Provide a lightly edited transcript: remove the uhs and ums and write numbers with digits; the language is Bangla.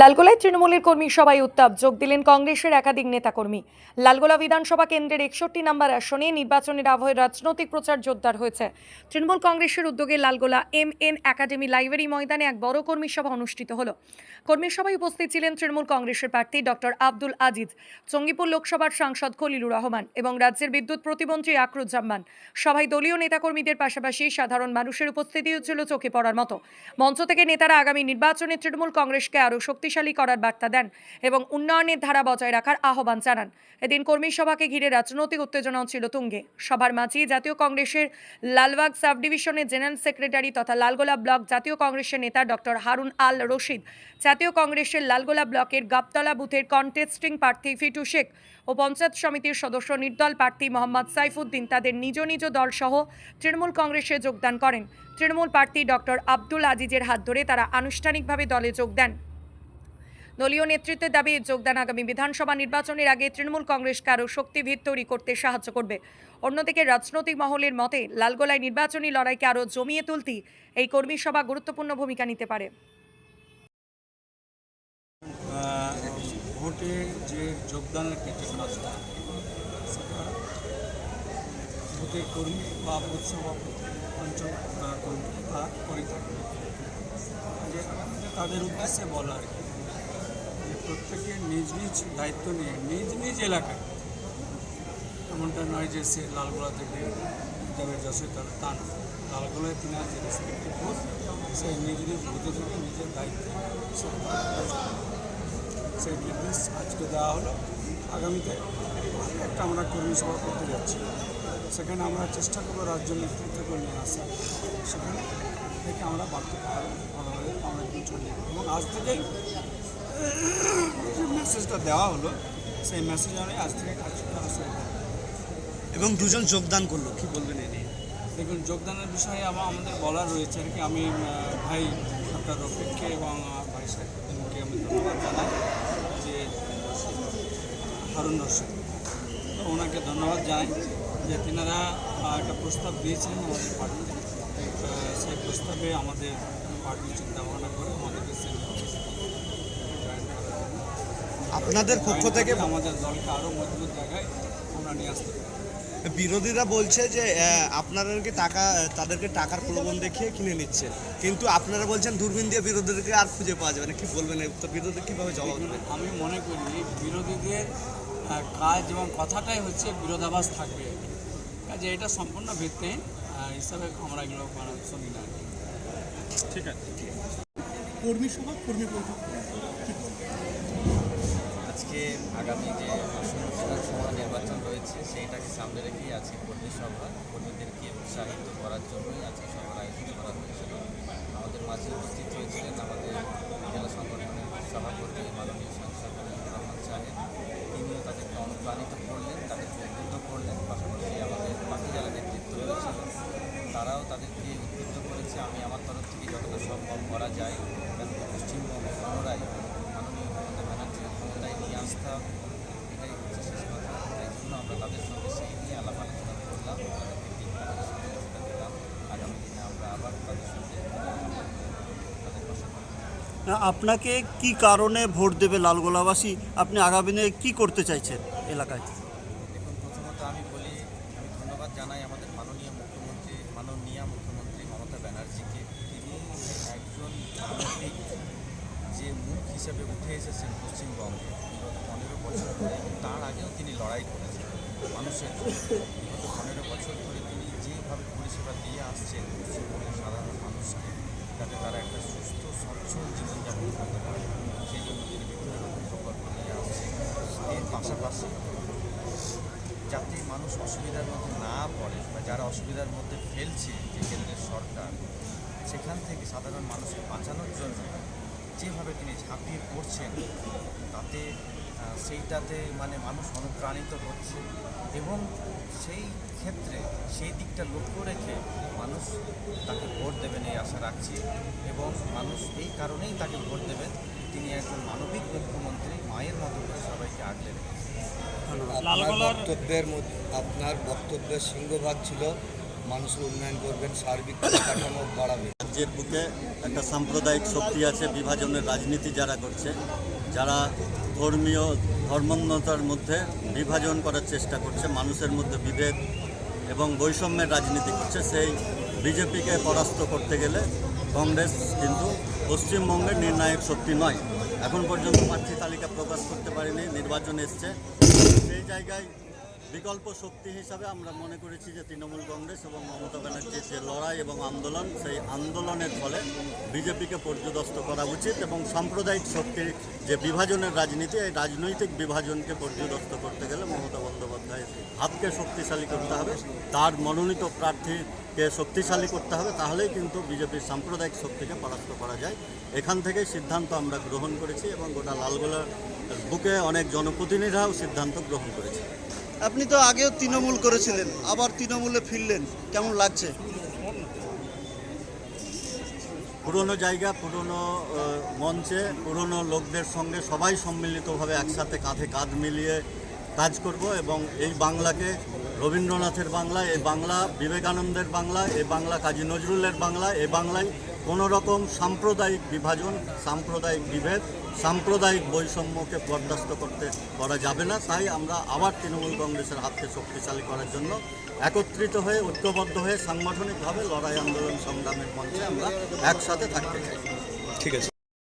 লালগোলায় তৃণমূলের কর্মী সভায় উত্তাপ, যোগ দিলেন কংগ্রেসের একাধিক নেতাকর্মী। লালগোলা বিধানসভা কেন্দ্রের 61 নম্বর আসনে নির্বাচনের আবহে রাজনৈতিক প্রচার জোরদার হয়েছে। তৃণমূল কংগ্রেসের উদ্যোগে লালগোলা MN একাডেমি লাইব্রেরি ময়দানে এক বড় কর্মী সভা অনুষ্ঠিত হলো। কর্মী সভায় উপস্থিত ছিলেন তৃণমূল কংগ্রেসের প্রার্থী ডক্টর আব্দুল আজিজ, জঙ্গিপুর লোকসভার সাংসদ খলিলুর রহমান এবং রাজ্যের বিদ্যুৎ প্রতিমন্ত্রী আকরুজ্জামান। সভায় দলীয় নেতাকর্মীদের পাশাপাশি সাধারণ মানুষের উপস্থিতিও ছিল চোখে পড়ার মতো। মঞ্চ থেকে নেতারা আগামী নির্বাচনে তৃণমূল কংগ্রেসকে আরও শক্তিশালী করার বার্তা দেন এবং উন্নয়নের ধারা বজায় রাখার আহ্বান জানান। এদিন কর্মী সভাকে ঘিরে রাজনৈতিক উত্তেজনাও ছিল তুঙ্গে। সভার মাঝেই জাতীয় কংগ্রেসের লালবাগ সাব ডিভিশনের জেনারেল সেক্রেটারি তথা লালগোলা ব্লক জাতীয় কংগ্রেসের নেতা ডক্টর হারুন আল রশিদ, জাতীয় কংগ্রেসের লালগোলা ব্লকের গাবতলা বুথের কন্টেস্টিং প্রার্থী ফিটু শেখ ও পঞ্চায়েত সমিতির সদস্য নির্দল প্রার্থী মোহাম্মদ সাইফুদ্দিন তাদের নিজ নিজ দল সহ তৃণমূল কংগ্রেসে যোগদান করেন। তৃণমূল প্রার্থী ডক্টর আব্দুল আজিজের হাত ধরে তারা আনুষ্ঠানিকভাবে দলে যোগ দেন। দলীয় নেতৃত্বের দাবি যোগদান আগামী বিধানসভা নির্বাচনের আগে তৃণমূল কংগ্রেসকে আরও শক্তিভিত তৈরি করতে সাহায্য করবে। অন্যদিকে রাজনৈতিক মহলের মতে লালগোলায় নির্বাচনী লড়াইকে আরও জমিয়ে তুলতে এই কর্মী সভা গুরুত্বপূর্ণ ভূমিকা নিতে পারে। ভোটে যে যোগদানের ক্ষেত্রে বুথের কর্মী বা বুথ সভাপতি অঞ্চল কর্মী তারা করে থাকে। তাদের উদ্দেশ্যে বলা আর কি, যে প্রত্যেকে নিজ নিজ দায়িত্ব নিয়ে নিজ নিজ এলাকায়, এমনটা নয় যে সে লালগোলা থেকে যাবে যশোর, তা না। লালগোলায় তিনি যে রেসপেক্টিভ বুথ, সেই নিজ নিজ বুথে থেকে নিজের দায়িত্বে সেই নির্দেশ আজকে দেওয়া হলো। আগামীতে একটা আমরা কর্মী সভা করতে যাচ্ছি, সেখানে আমরা চেষ্টা করবো রাজ্য নেতৃত্বকে নিয়ে আসা, সেখানে থেকে আমরা বাড়তে পারবো ভালোভাবে আমরা ছড়িয়ে এবং আজ থেকেই যে মেসেজটা দেওয়া হলো সেই মেসেজ অনুযায়ী আজ থেকে কাজ করা শুরু করবো। এবং দুজন যোগদান করলো, কি বলবেন এ নিয়ে? দেখুন, যোগদানের বিষয়ে আমাদের বলার রয়েছে আর কি। আমি ভাই ডক্টর রফিককে এবং ভাই সাহেবকে আমি ধন্যবাদ জানাই, যে হারুন রশিদ, তো ওনাকে ধন্যবাদ জানাই যে তিনারা একটা প্রস্তাব দিয়েছিলেন আমাদের পার্টিতে। সেই প্রস্তাবে আমাদের পার্টি চিন্তা ভাবনা করে আমাদেরকে আপনাদের পক্ষ থেকে আমাদের দলকে আরও মজবুত জায়গায় আমরা নিয়ে আসতে পারি। বিরোধীরা বলছে যে আপনাদেরকে তাদেরকে টাকার প্রলোভন দেখিয়ে কিনে নিচ্ছে, কিন্তু আপনারা বলছেন দূরবীন দিয়ে বিরোধীদেরকে আর খুঁজে পাওয়া যাবে না, কি বলবেন? তো বিরোধী কীভাবে জবাব দেবেন? আমি মনে করি বিরোধীদের কাজ এবং কথাটাই হচ্ছে বিরোধাভাস থাকবে, কাজে এটা সম্পূর্ণ ভিত্তিহীন হিসাবে আমরা এগুলো শুনি না। ঠিক আছে। কর্মী সভা, কর্মী বৈঠক আজকে আগামী যে বিধানসভা নির্বাচন রয়েছে সেইটাকে সামনে রেখেই আজকে কর্মী সভা, কর্মীদেরকে উৎসাহিত করার জন্যই আজকে সভার আয়োজন করা হয়েছিল। আমাদের মাঝে উপস্থিত হয়েছিলেন আমাদের জেলা সংগঠনের সভাপতি মাননীয় সাংসদ খলিলুর রহমান সাহেব। তিনিও তাদেরকে অনুপ্রাণিত করলেন, তাদেরকে উদ্বুদ্ধ করলেন। পাশাপাশি আমাদের বাকি জেলা নেতৃত্ব রয়েছে, তারাও তাদেরকে উদ্বুদ্ধ করেছে। আমি আমার তরফ থেকে যতটা সম্ভব করা যায়, পশ্চিমবঙ্গ পুনরায় মাননীয় মমতা ব্যানার্জির ক্ষমতায় নিয়ে আসতে হবে, এটাই হচ্ছে শেষ কথা। তাই জন্য আমরা তাদের সঙ্গে সেই নিয়ে আলাপ আলোচনা করলাম, তাদেরকে তীব্রভাবে সহযোগিতা দিলাম। আগামী দিনে আমরা আবার তাদের সঙ্গে তাদের পাশে। আপনাকে কি কারণে ভোট দেবে লালগোলাবাসী? আপনি আগামী দিনে কী করতে চাইছেন এলাকায়? দেখুন, প্রথমত আমি ধন্যবাদ জানাই আমাদের মাননীয় মুখ্যমন্ত্রী মমতা ব্যানার্জিকে। তিনি একজন মানবিক যে মুখ হিসেবে উঠে এসেছেন পশ্চিমবঙ্গে বিগত 15 বছর ধরে, তার আগেও তিনি লড়াই করেছেন মানুষের জন্য। বিগত 15 বছর ধরে তিনি যেভাবে পরিষেবা দিয়ে আসছেন পশ্চিমবঙ্গের সাধারণ মানুষকে, যাতে তারা একটা সুস্থ সচ্ছল জীবনযাপন করতে পারে, সেই জন্য তিনি বিভিন্ন রকম প্রকল্প নিয়ে আসছেন। এর পাশাপাশি যাতে মানুষ অসুবিধার মধ্যে না পড়ে বা যারা অসুবিধার মধ্যে ফেলছে যে কেন্দ্রের সরকার, সেখান থেকে সাধারণ মানুষকে বাঁচানোর জন্য যেভাবে তিনি ঝাঁপিয়ে পড়ছেন, তাতে সেইটাতে মানুষ অনুপ্রাণিত হচ্ছে এবং সেই ক্ষেত্রে সেই দিকটা লক্ষ্য রেখে মানুষ তাকে ভোট দেবেন এই আশা রাখছি। এবং মানুষ এই কারণেই তাকে ভোট দেবেন, তিনি একজন মানবিক মুখ্যমন্ত্রী, মায়ের মতো করে সবাইকে আগলে রেখেছেন। আপনার বক্তব্যের সিংহভাগ ছিল মানুষের উন্নয়ন করবেন, সার্বিক কাঠামো বাড়াবেন। রাজ্যের বুকে একটা সাম্প্রদায়িক শক্তি আছে, বিভাজনের রাজনীতি যারা করছে, যারা ধর্মোন্নতার মধ্যে বিভাজন করার চেষ্টা করছে, মানুষের মধ্যে বিভেদ এবং বৈষম্যের রাজনীতি করছে, সেই বিজেপিকে পরাস্ত করতে গেলে কংগ্রেস কিন্তু পশ্চিমবঙ্গের নির্ণায়ক শক্তি নয়। এখন পর্যন্ত প্রার্থী তালিকা প্রকাশ করতে পারেনি, নির্বাচন এসছে, সেই জায়গায় বিকল্প শক্তি হিসাবে আমরা মনে করেছি যে তৃণমূল কংগ্রেস এবং মমতা ব্যানার্জির যে লড়াই এবং আন্দোলন, সেই আন্দোলনের ফলে বিজেপিকে পর্যদস্ত করা উচিত এবং সাম্প্রদায়িক শক্তির যে বিভাজনের রাজনীতি, এই রাজনৈতিক বিভাজনকে পর্যদস্ত করতে গেলে মমতা বন্দ্যোপাধ্যায়ের হাতকে শক্তিশালী করতে হবে, তার মনোনীত প্রার্থীকে শক্তিশালী করতে হবে, তাহলেই কিন্তু বিজেপির সাম্প্রদায়িক শক্তিকে পরাস্ত করা যায়। এখান থেকেই সিদ্ধান্ত আমরা গ্রহণ করেছি এবং গোটা লালগোলার বুকে অনেক জনপ্রতিনিধিরাও সিদ্ধান্ত গ্রহণ করেছে। আপনি তো আগেও তৃণমূল করেছিলেন, আবার তৃণমূলে ফিরলেন, কেমন লাগছে? পুরনো জায়গা, পুরনো মঞ্চে, পুরনো লোকদের সঙ্গে সবাই সম্মিলিতভাবে একসাথে কাঁধে কাঁধ মিলিয়ে কাজ করব এবং এই বাংলাকে রবীন্দ্রনাথের বাংলা, এই বাংলা বিবেকানন্দের বাংলা, এই বাংলা কাজী নজরুলের বাংলা, এই বাংলায় কোনো রকম সাম্প্রদায়িক বিভাজন, সাম্প্রদায়িক বিভেদ, সাম্প্রদায়িক বৈষম্যকে বরদাস্ত করা যাবে না। তাই আমরা আবার তৃণমূল কংগ্রেসের হাতকে শক্তিশালী করার জন্য একত্রিত হয়ে, ঐক্যবদ্ধ হয়ে সাংগঠনিকভাবে লড়াই আন্দোলন সংগ্রামের মঞ্চে আমরা একসাথে থাকতে চাই। ঠিক আছে।